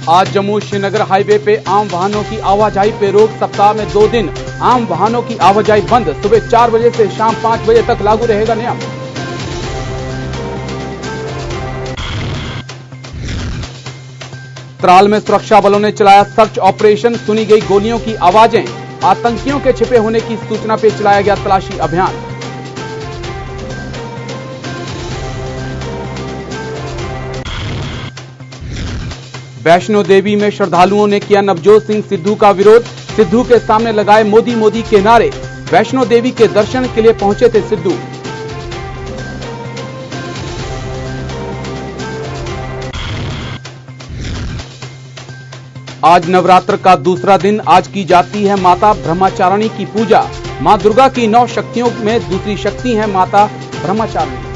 आज जम्मू श्रीनगर हाईवे पे आम वाहनों की आवाजाही पे रोक। सप्ताह में 2 दिन आम वाहनों की आवाजाही बंद। सुबह 4 बजे से शाम 5 बजे तक लागू रहेगा नियम। त्राल में सुरक्षा बलों ने चलाया सर्च ऑपरेशन। सुनी गई गोलियों की आवाजें। आतंकियों के छिपे होने की सूचना पे चलाया गया तलाशी अभियान। वैष्णो देवी में श्रद्धालुओं ने किया नवजोत सिंह सिद्धू का विरोध। सिद्धू के सामने लगाए मोदी मोदी के नारे। वैष्णो देवी के दर्शन के लिए पहुंचे थे सिद्धू। आज नवरात्र का दूसरा दिन। आज की जाती है माता ब्रह्मचारिणी की पूजा। मां दुर्गा की 9 शक्तियों में दूसरी शक्ति है माता ब्रह्मचारिणी।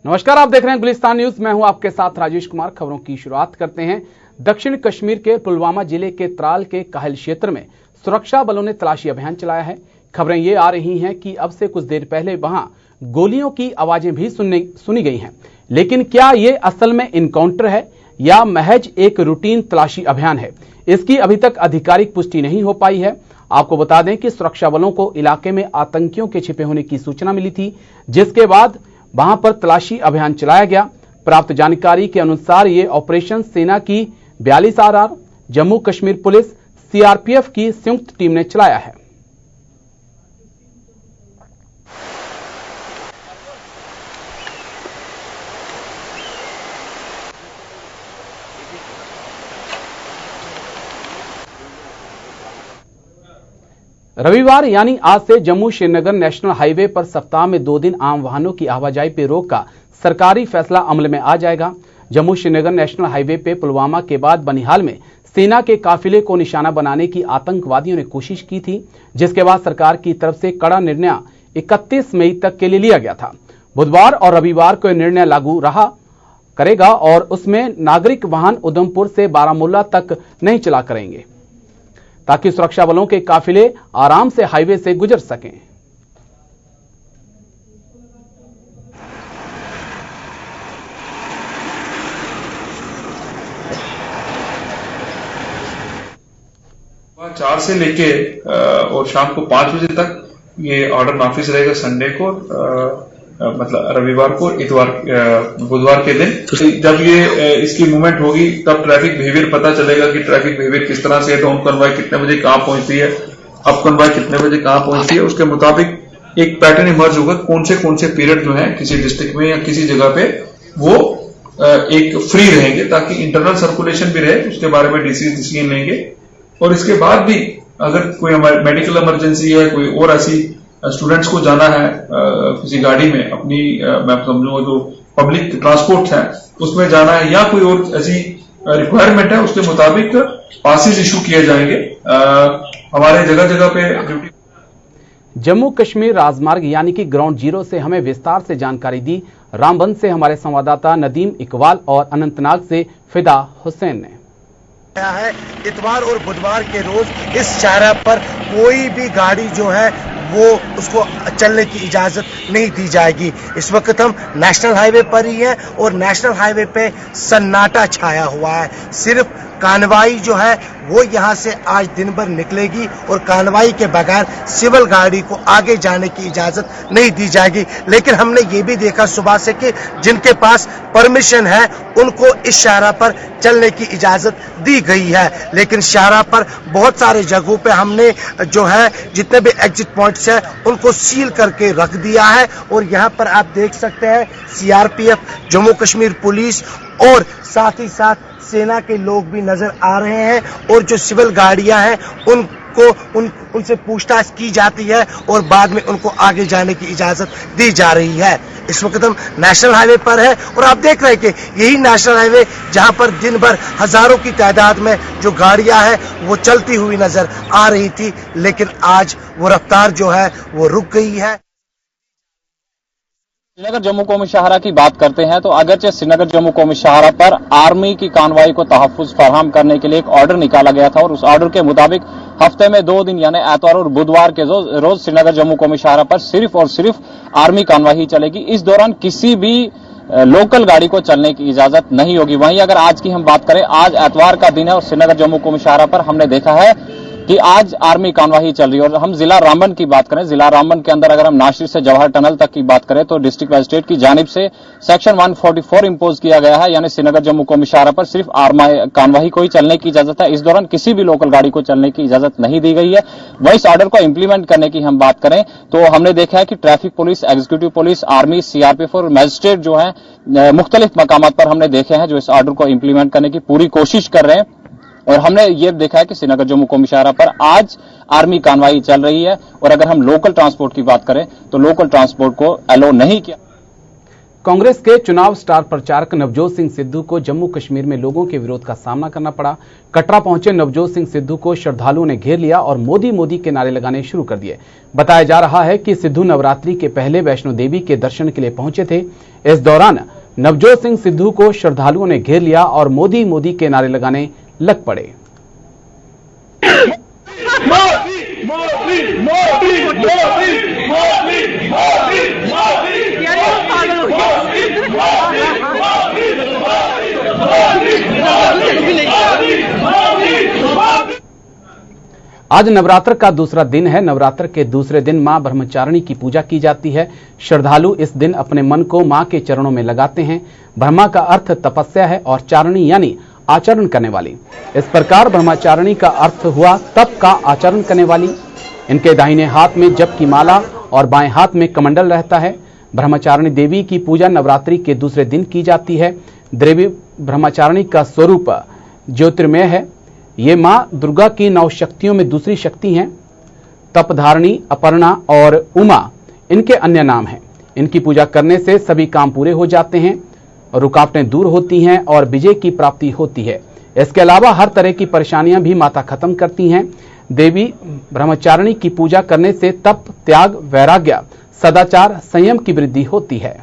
नमस्कार, आप देख रहे हैं गुलिस्तान न्यूज। मैं हूं आपके साथ राजेश कुमार। खबरों की शुरुआत करते हैं। दक्षिण कश्मीर के पुलवामा जिले के त्राल के काहिल क्षेत्र में सुरक्षा बलों ने तलाशी अभियान चलाया है। खबरें ये आ रही हैं कि अब से कुछ देर पहले वहां गोलियों की आवाजें भी सुनी गई हैं। लेकिन क्या ये असल में इनकाउंटर है या महज एक रूटीन तलाशी अभियान है, इसकी अभी तक आधिकारिक पुष्टि नहीं हो पाई है। आपको बता दें कि सुरक्षा बलों को इलाके में आतंकियों के छिपे होने की सूचना मिली थी, जिसके बाद वहां पर तलाशी अभियान चलाया गया। प्राप्त जानकारी के अनुसार ये ऑपरेशन सेना की 42 RR, Jammu Kashmir police, CRPF की संयुक्त टीम ने चलाया है। रविवार यानी आज से जम्मू श्रीनगर नेशनल हाईवे पर सप्ताह में 2 दिन आम वाहनों की आवाजाही पे रोक का सरकारी फैसला अमल में आ जाएगा। जम्मू श्रीनगर नेशनल हाईवे पे पुलवामा के बाद बनिहाल में सेना के काफिले को निशाना बनाने की आतंकवादियों ने कोशिश की थी, जिसके बाद सरकार की तरफ से कड़ा निर्णय 31 मई तक के लिए लिया गया था। बुधवार और रविवार को यह निर्णय लागू करेगा और उसमें नागरिक वाहन उधमपुर से बारामूला तक नहीं चला करेंगे, ताकि सुरक्षा बलों के काफिले आराम से हाईवे से गुजर सकें। सुबह 4 से लेके और शाम को 5 बजे तक ये ऑर्डर नाफिज रहेगा। संडे को मतलब रविवार को, इतवार, बुधवार के दिन जब ये इसकी मूवमेंट होगी तब ट्रैफिक बिहेवियर पता चलेगा कि ट्रैफिक बिहेवियर किस तरह से, डाउन कन्वॉय कितने बजे कहां पहुंचती है, अप कन्वॉय कितने बजे कहां पहुंचती है। उसके मुताबिक एक पैटर्न इमर्ज होगा कौन से पीरियड जो है किसी डिस्ट्रिक्ट में या किसी जगह पे वो एक फ्री रहेंगे, ताकि इंटरनल सर्कुलेशन भी रहे। उसके बारे में डिसीजन लेंगे। और इसके बाद भी अगर कोई मेडिकल इमरजेंसी है, कोई और ऐसी स्टूडेंट्स को जाना है किसी गाड़ी में अपनी, मैं समझूंगा जो पब्लिक ट्रांसपोर्ट है उसमें जाना है, या कोई और ऐसी रिक्वायरमेंट है, उसके मुताबिक पासेज इशू किए जाएंगे। हमारे जगह जगह पे ड्यूटी। जम्मू कश्मीर राजमार्ग यानी कि ग्राउंड जीरो से हमें विस्तार से जानकारी दी रामबन से हमारे संवाददाता नदीम इकबाल और अनंतनाग से फिदा हुसैन ने। है इतवार और बुधवार के रोज इस चौराहे पर कोई भी गाड़ी जो है वो उसको चलने की इजाजत नहीं दी जाएगी। इस वक्त हम नेशनल हाईवे पर ही हैं और नेशनल हाईवे पे सन्नाटा छाया हुआ है। सिर्फ कानवाई जो है वो यहाँ से आज दिन भर निकलेगी और कानवाई के बगैर सिविल गाड़ी को आगे जाने की इजाजत नहीं दी जाएगी। लेकिन हमने ये भी देखा सुबह से कि जिनके पास परमिशन है उनको इस शाहरा पर चलने की इजाजत दी गई है। लेकिन शाहरा पर बहुत सारे जगहों पे हमने जो है जितने भी एग्जिट पॉइंट्स है उनको सील करके रख दिया है। और यहाँ पर आप देख सकते हैं CRPF, जम्मू कश्मीर पुलिस और साथ ही साथ सेना के लोग भी नजर आ रहे हैं। और जो सिविल गाड़ियां हैं उनसे पूछताछ की जाती है और बाद में उनको आगे जाने की इजाजत दी जा रही है। इस वक्त हम नेशनल हाईवे पर है और आप देख रहे हैं कि यही नेशनल हाईवे जहां पर दिन भर हजारों की तादाद में जो गाड़ियां हैं वो चलती हुई नजर आ रही थी, लेकिन आज वो रफ्तार जो है वो रुक गई है। श्रीनगर जम्मू कौमी शाहरा की बात करते हैं तो अगरचे श्रीनगर जम्मू कौमी शाहरा पर आर्मी की कानवाई को तहफ्फुज फराहम करने के लिए एक ऑर्डर निकाला गया था और उस ऑर्डर के मुताबिक हफ्ते में 2 दिन यानी एतवार और बुधवार के रोज श्रीनगर जम्मू कौमी शाहरा पर सिर्फ और सिर्फ आर्मी कार्रवाई चलेगी। इस दौरान किसी भी लोकल गाड़ी को चलने की इजाजत नहीं होगी। वहीं अगर आज की हम बात करें, आज एतवार का दिन है और श्रीनगर जम्मू कौमी शाहरा पर हमने देखा है कि आज आर्मी कार्रवाई चल रही है। और हम जिला रामबन की बात करें, जिला रामबन के अंदर अगर हम नासिर से जवाहर टनल तक की बात करें तो डिस्ट्रिक्ट मजिस्ट्रेट की जानिब से सेक्शन 144 इंपोज किया गया है, यानी श्रीनगर जम्मू कौमी शाहरा पर सिर्फ आर्मी कार्रवाई को ही चलने की इजाजत है। इस दौरान किसी भी लोकल गाड़ी को चलने की इजाजत नहीं दी गई है। वहीं इस ऑर्डर को इंप्लीमेंट करने की हम बात करें तो हमने देखा है कि traffic police, executive police, army, CRPF और मजिस्ट्रेट जो है मुख्तलिफ मकामात पर हमने देखे हैं जो इस ऑर्डर को इंप्लीमेंट करने की पूरी कोशिश कर रहे हैं। और हमने ये देखा है कि श्रीनगर जम्मू कौमी शाहरा पर आज आर्मी कार्रवाई चल रही है। और अगर हम लोकल ट्रांसपोर्ट की बात करें तो लोकल ट्रांसपोर्ट को अलो नहीं किया। कांग्रेस के चुनाव स्टार प्रचारक नवजोत सिंह सिद्धू को जम्मू कश्मीर में लोगों के विरोध का सामना करना पड़ा। कटरा पहुंचे नवजोत सिंह सिद्धू को श्रद्धालुओं ने घेर लिया और मोदी मोदी के नारे लगाने शुरू कर दिए। बताया जा रहा है कि सिद्धू नवरात्रि के पहले वैष्णो देवी के दर्शन के लिए पहुंचे थे। इस दौरान नवजोत सिंह सिद्धू को श्रद्धालुओं ने घेर लिया और मोदी मोदी के नारे लगाने लग पड़े। आज नवरात्र का दूसरा दिन है। नवरात्र के दूसरे दिन मां ब्रह्मचारिणी की पूजा की जाती है। श्रद्धालु इस दिन अपने मन को मां के चरणों में लगाते हैं। ब्रह्मा का अर्थ तपस्या है और चारिणी यानी आचरण करने वाली। इस प्रकार ब्रह्मचारिणी का अर्थ हुआ तप का आचरण करने वाली। इनके दाहिने हाथ में जप की माला और बाएं हाथ में कमंडल रहता है। ब्रह्मचारिणी देवी की पूजा नवरात्रि के दूसरे दिन की जाती है। देवी ब्रह्मचारिणी का स्वरूप ज्योतिर्मय है। ये मां दुर्गा की 9 शक्तियों में दूसरी शक्ति हैं। तपधारिणी, अपर्णा और उमा इनके अन्य नाम हैं। इनकी पूजा करने से सभी काम पूरे हो जाते हैं, रुकावटें दूर होती हैं और विजय की प्राप्ति होती है। इसके अलावा हर तरह की परेशानियां भी माता खत्म करती हैं। देवी ब्रह्मचारिणी की पूजा करने से तप, त्याग, वैराग्य, सदाचार, संयम की वृद्धि होती है।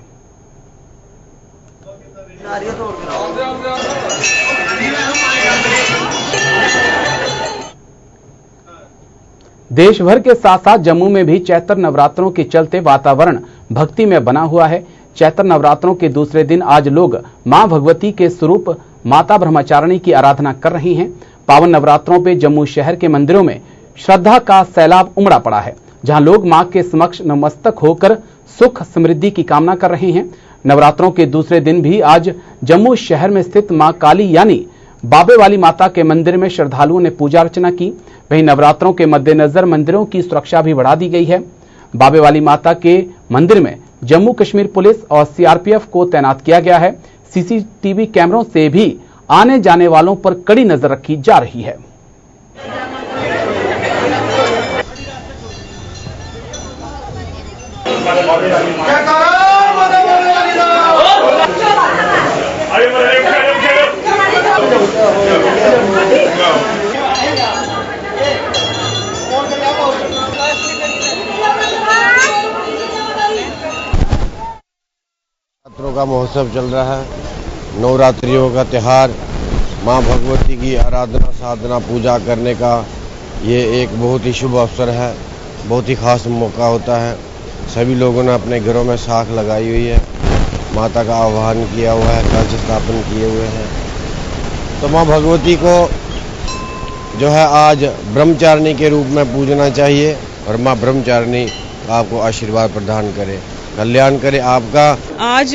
देश भर के साथ साथ जम्मू में भी चैत्र नवरात्रों के चलते वातावरण भक्ति में बना हुआ है। चैत्र नवरात्रों के दूसरे दिन आज लोग मां भगवती के स्वरूप माता ब्रह्मचारिणी की आराधना कर रही हैं। पावन नवरात्रों पे जम्मू शहर के मंदिरों में श्रद्धा का सैलाब उमड़ा पड़ा है, जहां लोग मां के समक्ष नतमस्तक होकर सुख समृद्धि की कामना कर रहे हैं। नवरात्रों के दूसरे दिन भी आज जम्मू शहर में स्थित मां काली यानी बाबे वाली माता के मंदिर में श्रद्धालुओं ने पूजा अर्चना की। वहीं नवरात्रों के मद्देनजर मंदिरों की सुरक्षा भी बढ़ा दी गई है। बाबे वाली माता के मंदिर में जम्मू कश्मीर पुलिस और सीआरपीएफ को तैनात किया गया है। सीसीटीवी कैमरों से भी आने जाने वालों पर कड़ी नजर रखी जा रही है। नवरात्रों का महोत्सव चल रहा है। नवरात्रियों का त्यौहार, माँ भगवती की आराधना, साधना, पूजा करने का ये एक बहुत ही शुभ अवसर है। बहुत ही खास मौका होता है। सभी लोगों ने अपने घरों में साख लगाई हुई है, माता का आह्वान किया हुआ है, कलश स्थापन किए हुए हैं। तो माँ भगवती को जो है आज ब्रह्मचारिणी के रूप में पूजना चाहिए और माँ ब्रह्मचारिणी आपको आशीर्वाद प्रदान करे, कल्याण करे आपका। आज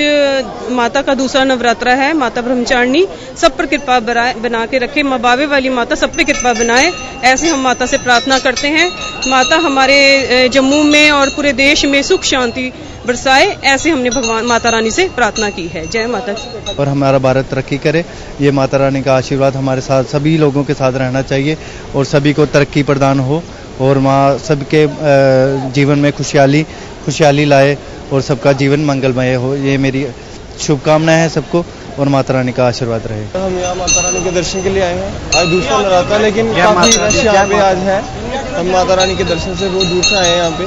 माता का दूसरा नवरात्रा है। माता ब्रह्मचारिणी सब पर कृपा बना के रखे। माँ बाबे वाली माता सब पे कृपा बनाए, ऐसे हम माता से प्रार्थना करते हैं। माता हमारे जम्मू में और पूरे देश में सुख शांति बरसाए, ऐसे हमने भगवान माता रानी से प्रार्थना की है। जय माता दी। और हमारा भारत तरक्की करे, ये माता रानी का आशीर्वाद हमारे साथ सभी लोगों के साथ रहना चाहिए और सभी को तरक्की प्रदान हो और माँ सबके जीवन में खुशहाली लाए और सबका जीवन मंगलमय हो। ये मेरी शुभकामनाएं हैं सबको और माता रानी का आशीर्वाद रहे। हम यहाँ माता रानी के दर्शन के लिए आए हैं। आज दूसरा नवरात्रा, लेकिन काफी रश यहाँ पे आज है। हम माता रानी के दर्शन से बहुत दूर से आए हैं यहाँ पे।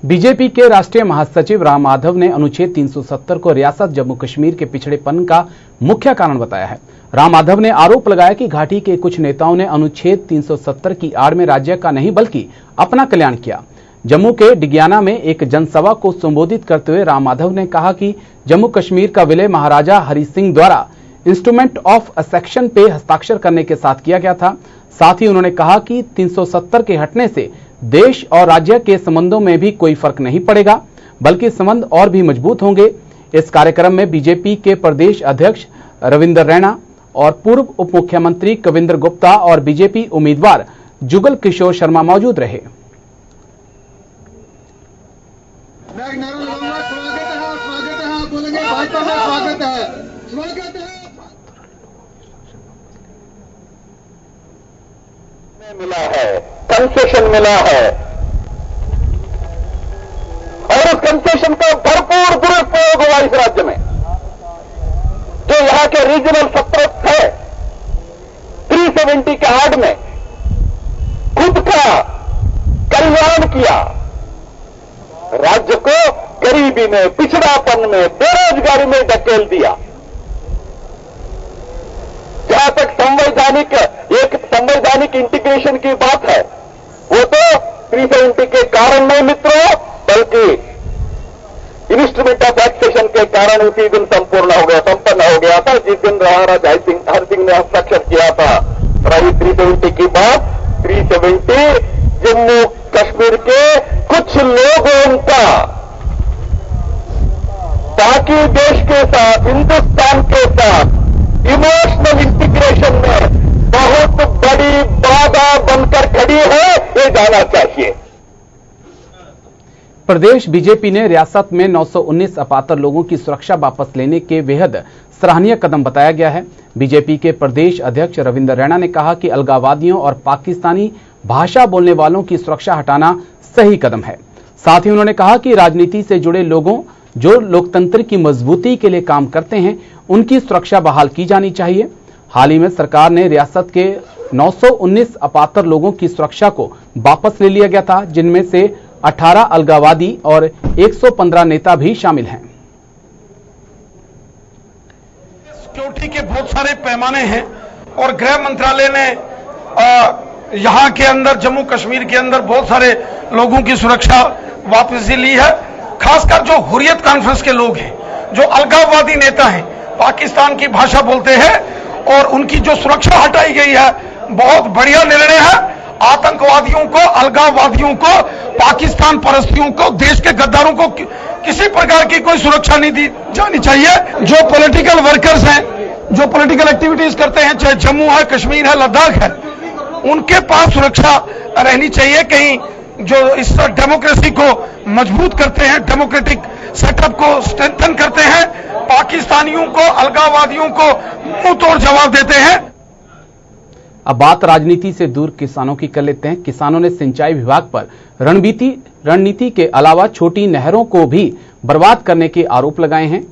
बीजेपी के राष्ट्रीय महासचिव राम माधव ने अनुच्छेद 370 को रियासत जम्मू कश्मीर के पिछड़ेपन का मुख्य कारण बताया है। राम माधव ने आरोप लगाया कि घाटी के कुछ नेताओं ने अनुच्छेद 370 की आड़ में राज्य का नहीं बल्कि अपना कल्याण किया। जम्मू के डिगियाना में एक जनसभा को संबोधित करते हुए राम माधव ने कहा कि जम्मू कश्मीर का विलय महाराजा हरि सिंह द्वारा इंस्ट्रूमेंट ऑफ असेक्शन पे हस्ताक्षर करने के साथ किया गया था। साथ ही उन्होंने कहा कि 370 के हटने से देश और राज्य के संबंधों में भी कोई फर्क नहीं पड़ेगा, बल्कि संबंध और भी मजबूत होंगे। इस कार्यक्रम में बीजेपी के प्रदेश अध्यक्ष रविंद्र रैना और पूर्व उप मुख्यमंत्री कविंद्र गुप्ता और बीजेपी उम्मीदवार जुगल किशोर शर्मा मौजूद रहे। मिला है, कंसेशन मिला है और उस कंसेशन का भरपूर दुरुपयोग हुआ इस राज्य में। जो यहां के रीजनल सत्र है 370 के आड़ में खुद का कल्याण किया, राज्य को गरीबी में, पिछड़ापन में, बेरोजगारी में धकेल दिया। जहां तक संवैधानिक इंटीग्रेशन की बात है, वो तो 370 के कारण नहीं मित्रों, बल्कि इंस्ट्रूमेंट ऑफ टैक्सेशन के कारण उसी दिन संपन्न हो गया था जिस दिन महाराज हरि सिंह ने हस्ताक्षर किया था। रही 370 की बात, 370 जम्मू कश्मीर के कुछ लोगों का बाकी देश के साथ, हिंदुस्तान के साथ इमोशनल इंटीग्रेशन में बहुत बड़ी बाधा बनकर खड़ी है, ये जाना चाहिए। प्रदेश बीजेपी ने रियासत में 919 अपात्र लोगों की सुरक्षा वापस लेने के बेहद सराहनीय कदम बताया गया है। बीजेपी के प्रदेश अध्यक्ष रविंद्र रैना ने कहा कि अलगाववादियों और पाकिस्तानी भाषा बोलने वालों की सुरक्षा हटाना सही कदम है। साथ ही उन्होंने कहा कि राजनीति से जुड़े लोगों जो लोकतंत्र की मजबूती के लिए काम करते हैं, उनकी सुरक्षा बहाल की जानी चाहिए। हाल ही में सरकार ने रियासत के 919 अपात्र लोगों की सुरक्षा को वापस ले लिया गया था, जिनमें से 18 अलगाववादी और 115 नेता भी शामिल हैं। सिक्योरिटी के बहुत सारे पैमाने हैं और गृह मंत्रालय ने यहाँ के अंदर, जम्मू कश्मीर के अंदर बहुत सारे लोगों की सुरक्षा वापसी ली है। खासकर जो हुर्रियत कॉन्फ्रेंस के लोग हैं, जो अलगाववादी नेता हैं, पाकिस्तान की भाषा बोलते हैं, और उनकी जो सुरक्षा हटाई गई है, बहुत बढ़िया निर्णय है। आतंकवादियों को, अलगाववादियों को, पाकिस्तान परस्तियों को, देश के गद्दारों को किसी प्रकार की कोई सुरक्षा नहीं दी जानी चाहिए। जो पॉलिटिकल वर्कर्स हैं, जो पॉलिटिकल एक्टिविटीज करते हैं, चाहे जम्मू है, कश्मीर है, लद्दाख है, उनके पास सुरक्षा रहनी चाहिए। कहीं जो इस डेमोक्रेसी को मजबूत करते हैं, डेमोक्रेटिक सेटअप को स्ट्रेंथन करते हैं, पाकिस्तानियों को, अलगाववादियों को मुंह तोड़ जवाब देते हैं। अब बात राजनीति से दूर किसानों की कर लेते हैं। किसानों ने सिंचाई विभाग पर रणनीति के अलावा छोटी नहरों को भी बर्बाद करने के आरोप लगाए हैं।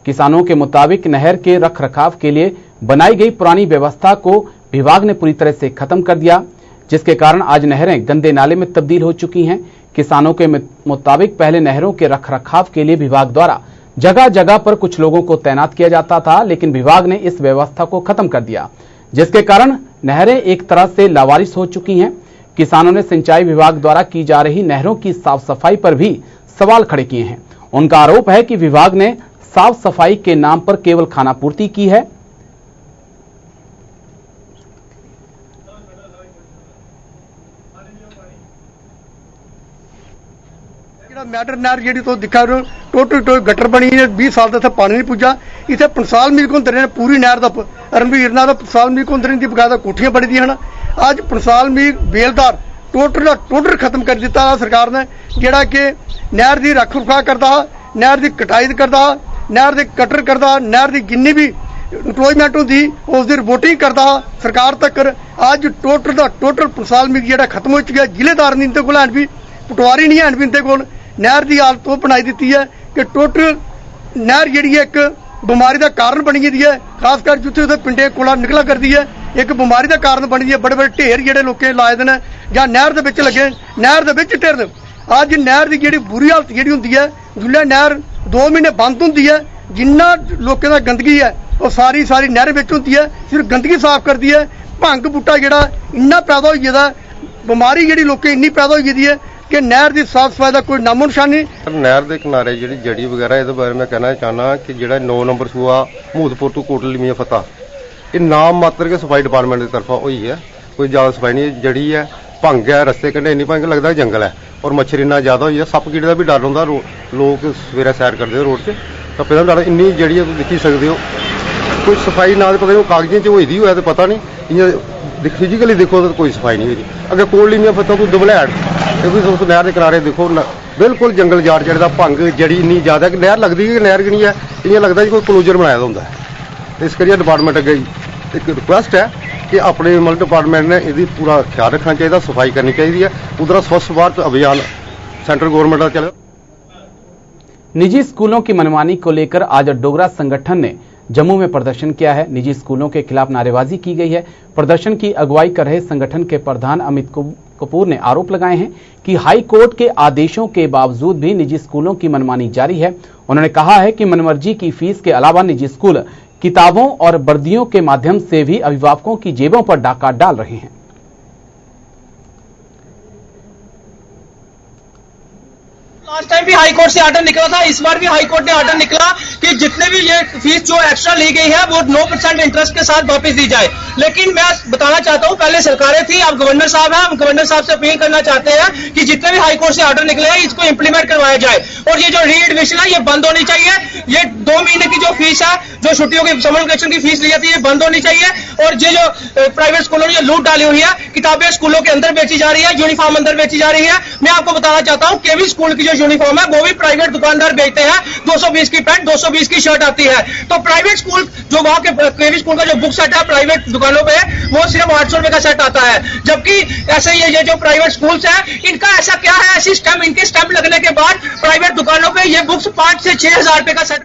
किसानों के मुताबिक नहर के रखरखाव के लिए बनाई गई पुरानी व्यवस्था को विभाग ने पूरी तरह से खत्म कर दिया, जिसके कारण आज नहरें गंदे नाले में तब्दील हो चुकी हैं। किसानों के मुताबिक पहले नहरों के रखरखाव के लिए विभाग द्वारा जगह जगह पर कुछ लोगों को तैनात किया जाता था, लेकिन विभाग ने इस व्यवस्था को खत्म कर दिया, जिसके कारण नहरें एक तरह से लावारिस हो चुकी हैं। किसानों ने सिंचाई विभाग द्वारा की जा रही नहरों की साफ सफाई पर भी सवाल खड़े किए हैं। उनका आरोप है कि विभाग ने साफ सफाई के नाम पर केवल खानापूर्ति की है। मैटर नहर जी तो दिखा टोटल गटर बनी है, 20 साल तक पानी नहीं पुजा। इतने पंसाल मील को अंदर पूरी नहर का रणवीर नाथ पंसाल मील को अंदर की बकायदा कोठियां बनी दी हैं। अज पंसाल मील बेलदार टोटल खत्म कर दिता सरकार ने, जिहड़ा कि नहर की रख रखाव करता, नहर की कटाई करता, नहर के कटर करता, नहर की जिन्नी भी इंप्लॉयमेंट होती उसकी रिपोर्टिंग करता सरकार तक। अज टोटल पंसाल मील जिहड़ा खत्म हो चुका। जिलेदार नहीं इनके कोल हैन भी, पटवारी नहीं हैन भी इनके कोल। नहर की हालत वो बनाई दी है कि टोटल नहर जी एक बीमारी का कारण बनी दी है। खासकर जिथे पिंडे कोला निकला करती है, एक बीमारी का कारण बनी है। बड़े बड़े ढेर जोड़े लोग लाए देने या नहर के लगे, नहर के ढेर ਅੱਜ ਨਹਿਰ ਦੀ ਜਿਹੜੀ ਬੁਰੀ ਹਾਲਤ ਜਿਹੜੀ ਹੁੰਦੀ ਹੈ, ਜੁੱਲਾ ਨਹਿਰ 2 ਮਹੀਨੇ ਬੰਦ ਹੁੰਦੀ ਹੈ, ਜਿੰਨਾ ਲੋਕਾਂ ਦਾ ਗੰਦਗੀ ਹੈ ਉਹ ਸਾਰੀ ਨਹਿਰ ਵਿੱਚ ਹੁੰਦੀ ਹੈ, ਸਿਰਫ ਗੰਦਗੀ ਸਾਫ਼ ਕਰਦੀ ਹੈ। ਭੰਗ ਬੂਟਾ ਜਿਹੜਾ ਇੰਨਾ ਪੈਦਾ ਹੋ ਜਾਂਦਾ, ਬਿਮਾਰੀ ਜਿਹੜੀ ਲੋਕਾਂ ਇੰਨੀ ਪੈਦਾ ਹੋ ਜਾਂਦੀ ਹੈ कि नहर की साफ सफाई का कोई नामो निशान नहीं। नहर के किनारे जी जड़ी वगैरह इस बारे में कहना चाहना कि जो 9 नंबर सूआ महूदपुर टू कोटली मियां फतेह, ये नाम मात्र के सफाई डिपार्टमेंट की तरफा हुई है, कोई ज्यादा सफाई नहीं। जड़ी है भंग है, रस्ते कंढे नहीं भंग लगता जंगल है, और मच्छर इन्ना ज्यादा हुई है, सप कीड़े का भी डर होंगे। लोग सवेरे सैर करते रोड से, सप्पे का डर इन्नी जड़ी है, देखी सकते हो। कोई सफाई ना पता नहीं कागजां च होई दी होए तो पता नहीं, इं फिजिकली देखो तो कोई सफाई नहीं हुई। अगर कोटली मियां फतेह तो दबलैट नहर के किनारे देखो बिल्कुल जंगल जाड़ चढ़ता, भंग जड़ी इन्नी ज्यादा कि नहर लगती है नहर नहीं है, इं लगता जी कोई क्लोजर बनाया होंगे। इस करिए डिपार्टमेंट अगे एक रिक्वेस्ट है कि अपने मतलब डिपार्टमेंट ने इसकी पूरा ख्याल रखना चाहिए, सफाई करनी चाहिए। उधर स्वच्छ भारत अभियान सेंट्रल गवर्नमेंट का चले। निजी स्कूलों की मनमानी को लेकर आज डोगरा संगठन ने जम्मू में प्रदर्शन किया है। निजी स्कूलों के खिलाफ नारेबाजी की गई है। प्रदर्शन की अगुवाई कर रहे संगठन के प्रधान अमित कपूर ने आरोप लगाए हैं कि हाई कोर्ट के आदेशों के बावजूद भी निजी स्कूलों की मनमानी जारी है। उन्होंने कहा है कि मनमर्जी की फीस के अलावा निजी स्कूल किताबों और वर्दियों के माध्यम से भी अभिभावकों की जेबों पर डाका डाल रहे हैं। लास्ट टाइम भी हाई कोर्ट से आर्डर निकला था, इस बार भी हाई कोर्ट ने आर्डर निकला कि जितने भी ये फीस जो एक्स्ट्रा ली गई है वो 9% इंटरेस्ट के साथ वापस दी जाए। लेकिन मैं बताना चाहता हूं, पहले सरकारें थी, अब गवर्नर साहब हैं, हम गवर्नर साहब से अपील करना चाहते हैं कि जितने भी हाई कोर्ट से आर्डर निकले हैं इसको इंप्लीमेंट करवाया जाए, और ये जो रीएडमिशन है ये बंद होनी चाहिए। ये 2 महीने की जो फीस है, जो छुट्टियों की समर वेकेशन की फीस ली जाती है, ये बंद होनी चाहिए। और ये जो प्राइवेट स्कूलों ने लूट डाली हुई है, किताबें स्कूलों के अंदर बेची जा रही है, यूनिफॉर्म अंदर बेची जा रही है। मैं आपको बताना चाहता हूं, केवी स्कूल की जो यूनिफॉर्म है वो भी प्राइवेट दुकानदार बेचते हैं, 220 की पैंट 220 की शर्ट आती है। तो प्राइवेट स्कूल जो वहां के केवी स्कूल का जो बुक सेट है प्राइवेट दुकानों पे वो सिर्फ 800 रुपए का सेट आता है, जबकि ऐसे ये जो प्राइवेट स्कूल्स हैं इनका ऐसा क्या है, ऐसी स्टैम्प, इनके स्टैम्प लगने के बाद प्राइवेट दुकानों पे ये बुक्स 5 से 6 हजार रुपए का सेट।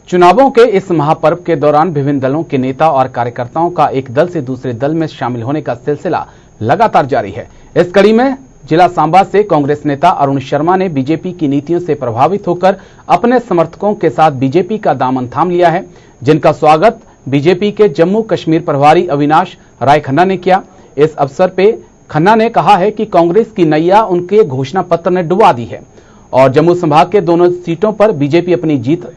चुनावों के इस महापर्व के दौरान विभिन्न दलों के नेता और कार्यकर्ताओं का एक दल से दूसरे दल में शामिल होने का सिलसिला लगातार जारी है। इस कड़ी में जिला सांबा से कांग्रेस नेता अरुण शर्मा ने बीजेपी की नीतियों से प्रभावित होकर अपने समर्थकों के साथ बीजेपी का दामन थाम लिया है, जिनका स्वागत बीजेपी के जम्मू कश्मीर प्रभारी अविनाश राय खन्ना ने किया। इस अवसर पे खन्ना ने कहा है कि कांग्रेस की नैया उनके घोषणा पत्र ने डुबा दी है और जम्मू संभाग के दोनों सीटों पर बीजेपी अपनी जीत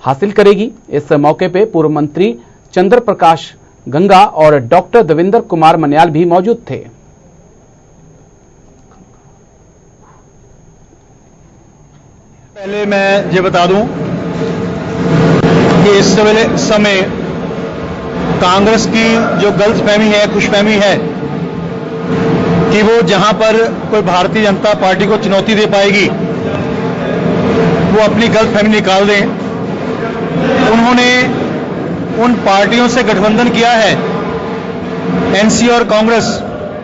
हासिल करेगी। इस मौके पे पूर्व मंत्री चंद्र प्रकाश गंगा और डॉक्टर देवेंद्र कुमार मन्याल भी मौजूद थे। पहले मैं ये बता दूं कि इस समय कांग्रेस की जो गलतफहमी है, खुशफहमी है कि वो जहां पर कोई भारतीय जनता पार्टी को चुनौती दे पाएगी वो अपनी गलतफहमी निकाल दें। उन्होंने उन पार्टियों से गठबंधन किया है, एनसी और कांग्रेस,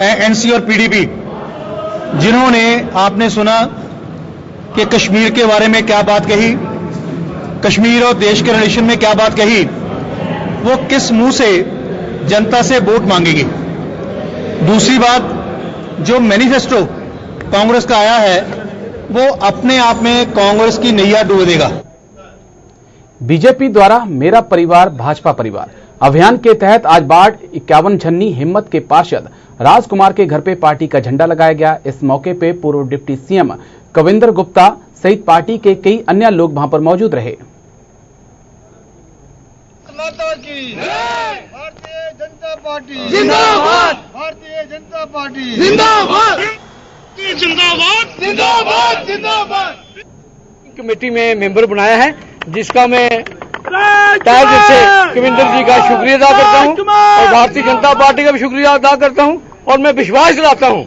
एनसी और पीडीपी, जिन्होंने आपने सुना कि कश्मीर के बारे में क्या बात कही, कश्मीर और देश के रिलेशन में क्या बात कही, वो किस मुंह से जनता से वोट मांगेगी। दूसरी बात, जो मैनिफेस्टो कांग्रेस का आया है वो अपने आप में कांग्रेस की नैया डुबो देगा। बीजेपी द्वारा मेरा परिवार भाजपा परिवार अभियान के तहत आज बाढ़ 51 झन्नी हिम्मत के पार्षद राजकुमार के घर पे पार्टी का झंडा लगाया गया। इस मौके पे पूर्व डिप्टी सीएम कविंद्र गुप्ता सहित पार्टी के कई अन्य लोग वहां पर मौजूद रहे। भारतीय जनता पार्टी जिंदाबाद, भारतीय जनता पार्टी जिंदाबाद, जिंदाबाद, जिंदाबाद, जिंदाबाद। कमेटी में मेंबर बनाया है, जिसका मैं तहे दिल से कविंद्र जी का शुक्रिया अदा करता हूं और भारतीय जनता पार्टी का भी शुक्रिया अदा करता हूं। और मैं विश्वास दिलाता हूं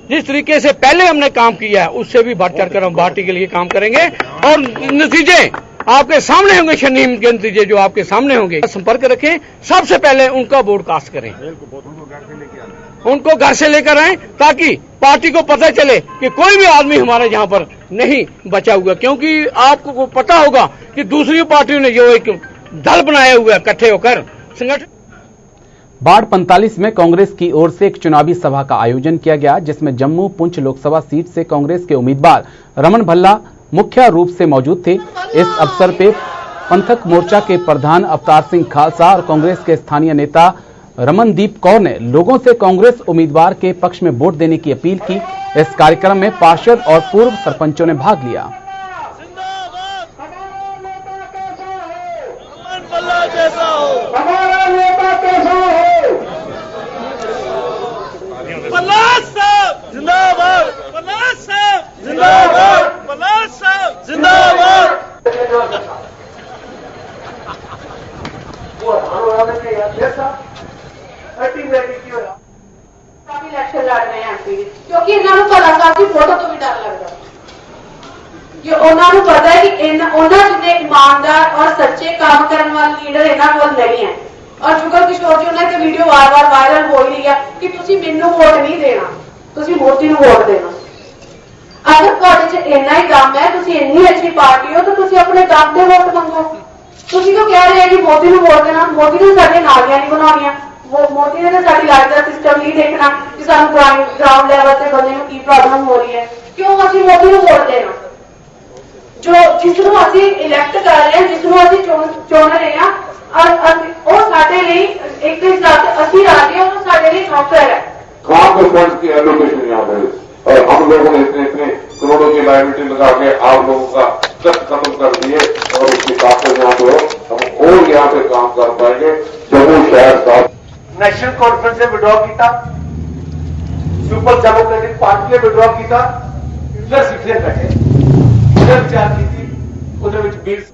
जिस तरीके से पहले हमने काम किया है उससे भी बढ़ चढ़कर हम पार्टी के लिए काम करेंगे और नतीजे आपके सामने होंगे। शनीम के नतीजे जो आपके सामने होंगे, संपर्क रखें, सबसे पहले उनका ब्रॉडकास्ट करें, उनको घर से लेकर आए ताकि पार्टी को पता चले कि कोई भी आदमी हमारे यहाँ पर नहीं बचा हुआ। क्योंकि आपको पता होगा कि दूसरी पार्टियों ने जो एक दल बनाया हुआ है इकट्ठे होकर संगठन। वार्ड 45 में कांग्रेस की ओर से एक चुनावी सभा का आयोजन किया गया, जिसमें जम्मू पुंछ लोकसभा सीट से कांग्रेस के उम्मीदवार रमन भल्ला मुख्य रूप से मौजूद थे। इस अवसर पे पंथक मोर्चा के प्रधान अवतार सिंह खालसा और कांग्रेस के स्थानीय नेता रमनदीप कौर ने लोगों से कांग्रेस उम्मीदवार के पक्ष में वोट देने की अपील की। इस कार्यक्रम में पार्षद और पूर्व सरपंचों ने भाग लिया। इलेक्शन लड़ रहे हैं एमपी क्योंकि इन्होंने भला साहब की फोटो तो भी डर लगता कि उन्होंने पता है कि उन्होंने ईमानदार और सच्चे काम करने वाले लीडर इन्होंने को नहीं है। और जुगल किशोर जी उन्होंने वीडियो बार बार वायरल हो ही रही है कि तुम मैनू वोट नहीं देना, तुम मोदी को वोट देना। अगर तुहाडे च इन्ना ही दम है, तुम इन्नी अच्छी पार्टी हो, तो तुम अपने दम से वोट मंगो। तुम तो कह रहे हैं कि मोदी को वोट देना, मोदी ने साडी नालियां नहीं बनाउणियां, मोदी ने साडी लाइट का सिस्टम नहीं देखना कि सानू ग्राउंड लेवल से बंदे को की प्रॉब्लम हो रही है। क्यों असं मोदी को वोट देना? जो जिसनों असं इलैक्ट कर रहे हैं, जिसनों असं चुन रहे हैं, और साडे लिए एक हिसाब से असं राजी है, साडे लिए सॉफ्टवेयर है। काम के फंड की एलोकेशन यहाँ पे और हम लोगों ने इतने करोड़ों की लाइबिलिटी लगा के आप लोगों का कष्ट खत्म कर दिए और उसकी ताकत यहाँ पे हम और यहाँ पे काम कर पाएंगे। जम्मू शहर का नेशनल कॉन्फ्रेंस ने विड्रॉ किया, सुपर डेमोक्रेटिक पार्टी ने विड्रॉ किया, उधर सीखने बैठे, उधर विचार की थी, उधर बीस।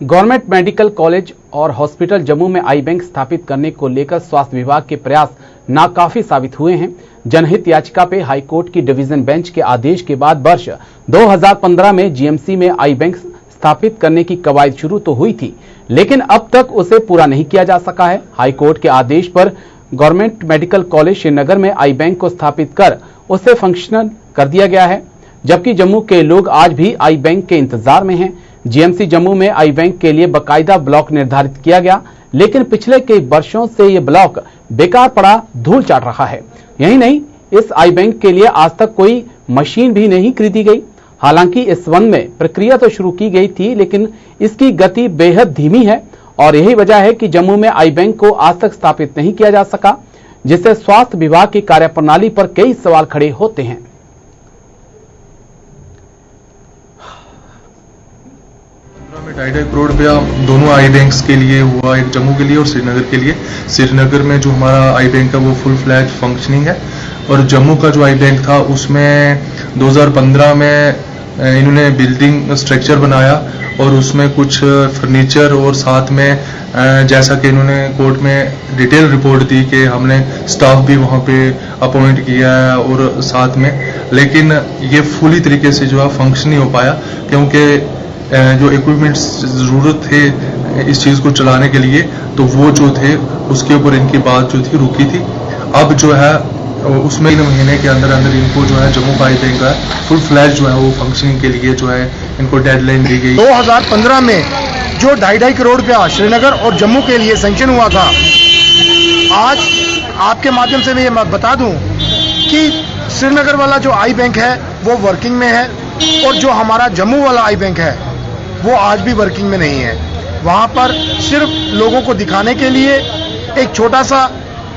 गवर्नमेंट मेडिकल कॉलेज और हॉस्पिटल जम्मू में आई बैंक स्थापित करने को लेकर स्वास्थ्य विभाग के प्रयास नाकाफी साबित हुए हैं। जनहित याचिका पे हाईकोर्ट की डिवीजन बेंच के आदेश के बाद वर्ष 2015 में जीएमसी में आई बैंक स्थापित करने की कवायद शुरू तो हुई थी, लेकिन अब तक उसे पूरा नहीं किया जा सका है। हाईकोर्ट के आदेश पर गवर्नमेंट मेडिकल कॉलेज श्रीनगर में आई बैंक को स्थापित कर उसे फंक्शनल कर दिया गया है, जबकि जम्मू के लोग आज भी आई बैंक के इंतजार में हैं। जीएमसी जम्मू में आई बैंक के लिए बाकायदा ब्लॉक निर्धारित किया गया, लेकिन पिछले कई वर्षों से ये ब्लॉक बेकार पड़ा धूल चाट रहा है। यही नहीं, इस आई बैंक के लिए आज तक कोई मशीन भी नहीं खरीदी गई। हालांकि इस संबंध में प्रक्रिया तो शुरू की गई थी, लेकिन इसकी गति बेहद धीमी है और यही वजह है कि जम्मू में आई बैंक को आज तक स्थापित नहीं किया जा सका, जिससे स्वास्थ्य विभाग की कार्यप्रणाली पर कई सवाल खड़े होते हैं। में 2.5 करोड़ रुपया दोनों आई बैंक्स के लिए हुआ, एक जम्मू के लिए और श्रीनगर के लिए। श्रीनगर में जो हमारा आई बैंक है वो फुल फ्लैज फंक्शनिंग है और जम्मू का जो आई बैंक था उसमें 2015 में इन्होंने बिल्डिंग स्ट्रक्चर बनाया और उसमें कुछ फर्नीचर और साथ में जैसा कि इन्होंने कोर्ट में डिटेल रिपोर्ट दी कि हमने स्टाफ भी वहाँ पे अपॉइंट किया है और साथ में, लेकिन ये फुली तरीके से जो है फंक्शन नहीं हो पाया क्योंकि जो इक्विपमेंट्स ज़रूरत थे इस चीज़ को चलाने के लिए तो वो जो थे उसके ऊपर इनकी बात जो थी रुकी थी। अब जो है उसमें 3 महीने के अंदर अंदर इनको जो है जम्मू का आई बैंक का फुल फ्लैश जो है वो फंक्शनिंग के लिए जो है इनको डेडलाइन दी गई। 2015 में जो 2.5 करोड़ रुपया श्रीनगर और जम्मू के लिए सैंक्शन हुआ था, आज आपके माध्यम से मैं ये बता दूं कि श्रीनगर वाला जो आई बैंक है वो वर्किंग में है और जो हमारा जम्मू वाला आई बैंक है वो आज भी वर्किंग में नहीं है। वहाँ पर सिर्फ लोगों को दिखाने के लिए एक छोटा सा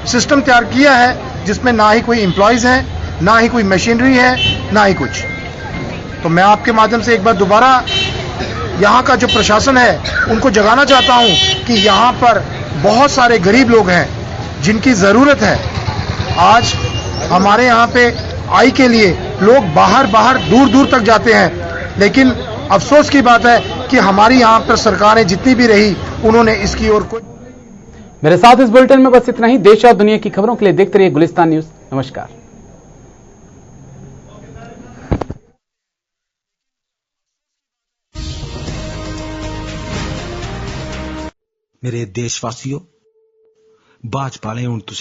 सिस्टम तैयार किया है जिसमें ना ही कोई एम्प्लॉयज हैं, ना ही कोई मशीनरी है, ना ही कुछ। तो मैं आपके माध्यम से एक बार दोबारा यहाँ का जो प्रशासन है उनको जगाना चाहता हूँ कि यहाँ पर बहुत सारे गरीब लोग हैं जिनकी ज़रूरत है। आज हमारे यहाँ पे आई के लिए लोग बाहर दूर दूर तक जाते हैं, लेकिन अफसोस की बात है कि हमारी यहाँ पर सरकारें जितनी भी रही उन्होंने इसकी ओर कोई। मेरे साथ इस बुलेटिन में बस इतना ही। देश और दुनिया की खबरों के लिए देखते रहिए गुलिस्तान न्यूज। नमस्कार। मेरे देशवासियों, बाज पाले हूं तुसीं